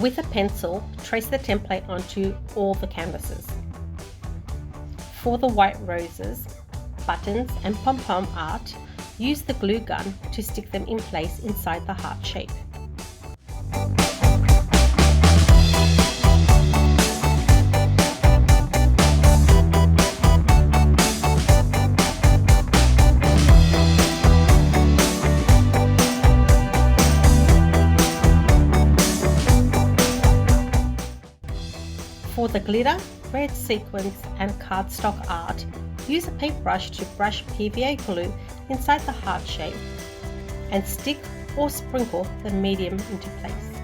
With a pencil, trace the template onto all the canvases. For the white roses, buttons and pom-pom art, use the glue gun to stick them in place inside the heart shape. For the glitter, red sequins and cardstock art, use a paintbrush to brush PVA glue inside the heart shape and stick or sprinkle the medium into place.